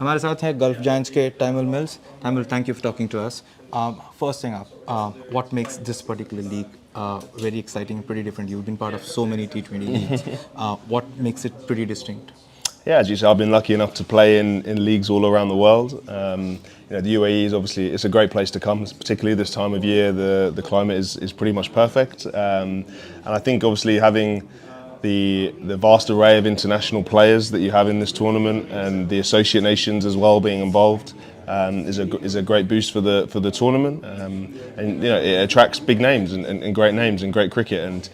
हमारे साथ हैं गल्फ जायंट्स के Tamil Mills. Tamil, thank you for talking to us. First thing up, what makes this particular league very exciting, pretty different? You've been part of so many T20 leagues. What makes it pretty distinct? Yeah, as you said, I've been lucky enough to play in leagues all around the world. The UAE is obviously it's a great place to come, particularly this time of year. The climate is pretty much perfect, and I think obviously having the vast array of international players that you have in this tournament and the associate nations as well being involved is a great boost for the tournament. And it attracts big names and great names and great cricket. And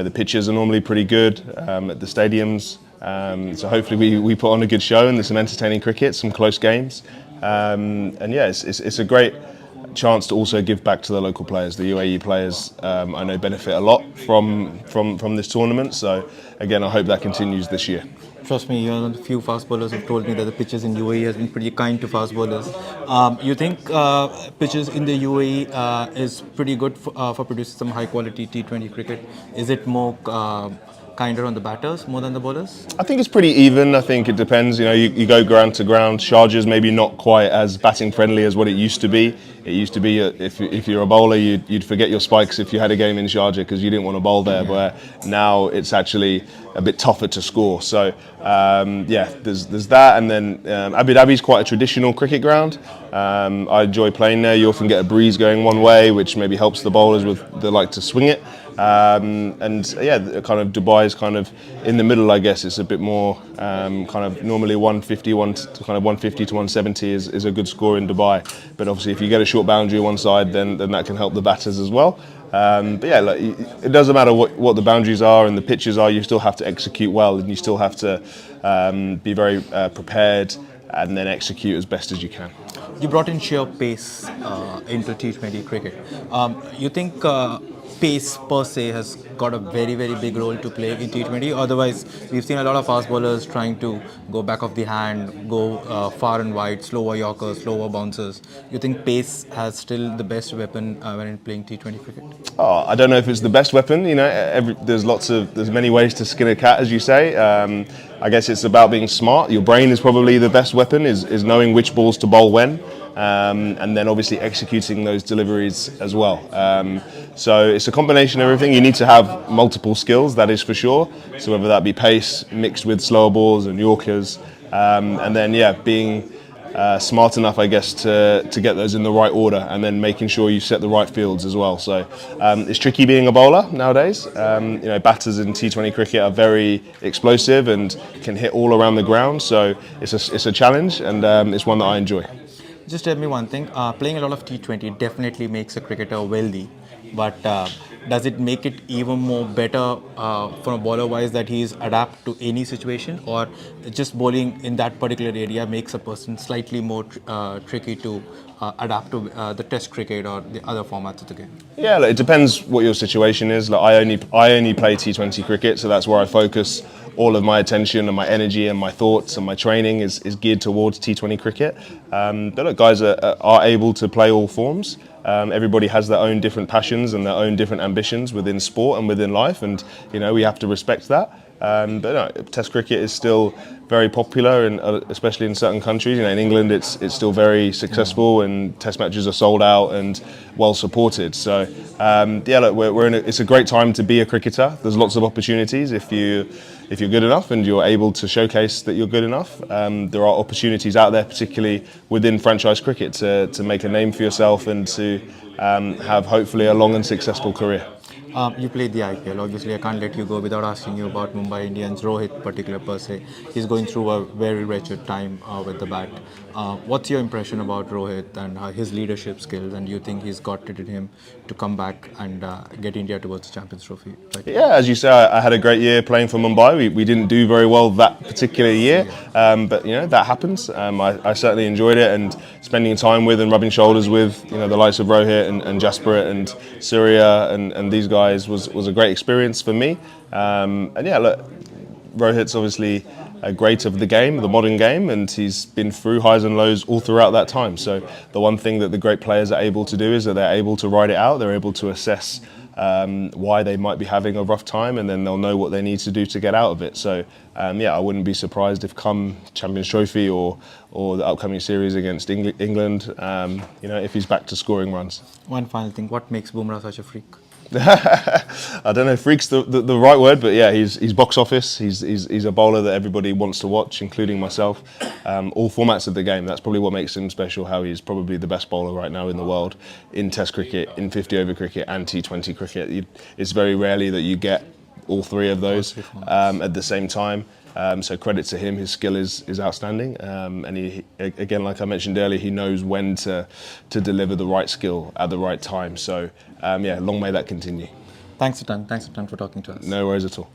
the pitches are normally pretty good at the stadiums. So hopefully we put on a good show and there's some entertaining cricket, some close games. And yeah, it's a great chance to also give back to the local players. The UAE players I know benefit a lot from this tournament. So again, I hope that continues this year. Trust me, you're one of the few fast bowlers who've told me that the pitches in UAE has been pretty kind to fast bowlers. You think pitches in the UAE is pretty good for producing some high quality T20 cricket? Is it more kinder on the batters more than the bowlers? I think it's pretty even. I think it depends. You go ground to ground. Sharjah's maybe not quite as batting friendly as what it used to be. It used to be if you're a bowler, you'd forget your spikes if you had a game in Sharjah because you didn't want to bowl there. Where now it's actually a bit tougher to score. So there's that, and then Abu Dhabi's quite a traditional cricket ground. I enjoy playing there. You often get a breeze going one way, which maybe helps the bowlers that like to swing it. Kind of Dubai is kind of in the middle, I guess. It's a bit more kind of normally 150 to 170 is a good score in Dubai. But obviously, if you get a short boundary one side, then that can help the batters as well. It doesn't matter what the boundaries are and the pitches are. You still have to execute well, and you still have to be very prepared and then execute as best as you can. You brought in sheer pace into T20 cricket. You think pace per se has got a very, very big role to play in T20? Otherwise, we've seen a lot of fast bowlers trying to go back of the hand, go far and wide, slower yorkers, slower bouncers. You think pace has still the best weapon when playing T20 cricket? Oh, I don't know if it's the best weapon. There's many ways to skin a cat, as you say. I guess it's about being smart. Your brain is probably the best weapon, is knowing which balls to bowl when. And then obviously executing those deliveries as well. So it's a combination of everything. You need to have multiple skills, that is for sure. So whether that be pace mixed with slower balls and yorkers, and then being smart enough, I guess, to get those in the right order, and then making sure you set the right fields as well. So it's tricky being a bowler nowadays. Batters in T20 cricket are very explosive and can hit all around the ground. So it's a challenge, and it's one that I enjoy. Just tell me one thing, playing a lot of T20 definitely makes a cricketer wealthy, but does it make it even more better from a bowler wise that he's adapt to any situation, or just bowling in that particular area makes a person slightly more tricky to adapt to the test cricket or the other formats of the game? Yeah, it depends what your situation is. I only play T20 cricket, so that's where I focus all of my attention and my energy and my thoughts and my training is geared towards T20 cricket. But look, guys are able to play all forms. Everybody has their own different passions and their own different ambitions within sport and within life, and we have to respect that. But no, Test cricket is still very popular, and especially in certain countries. In England, it's still very successful, and Test matches are sold out and well supported. So it's a great time to be a cricketer. There's lots of opportunities if you're good enough and you're able to showcase that you're good enough. There are opportunities out there, particularly within franchise cricket, to make a name for yourself and to have hopefully a long and successful career. You played the IPL. Obviously, I can't let you go without asking you about Mumbai Indians. Rohit, particular per se, he's going through a very wretched time with the bat. What's your impression about Rohit and his leadership skills? And do you think he's got it in him to come back and get India towards the Champions Trophy? Right? Yeah, as you say, I had a great year playing for Mumbai. We didn't do very well that particular year, but that happens. I certainly enjoyed it, and spending time with and rubbing shoulders with the likes of Rohit and Jasprit and Surya and these guys was a great experience for me. Look, Rohit's obviously a great of the game, the modern game, and he's been through highs and lows all throughout that time. So the one thing that the great players are able to do is that they're able to ride it out. They're able to assess why they might be having a rough time, and then they'll know what they need to do to get out of it. So I wouldn't be surprised if come Champions Trophy or the upcoming series against England, if he's back to scoring runs. One final thing, what makes Bumrah such a freak? I don't know if freak's the right word, but yeah, he's box office. He's a bowler that everybody wants to watch, including myself. All formats of the game. That's probably what makes him special. How he's probably the best bowler right now in the world in Test cricket, in 50-over cricket, and T20 cricket. It's very rarely that you get all three of those at the same time. So credit to him, his skill is outstanding, and he, again, like I mentioned earlier, he knows when to deliver the right skill at the right time. So long may that continue. Thanks a ton for talking to us. No worries at all.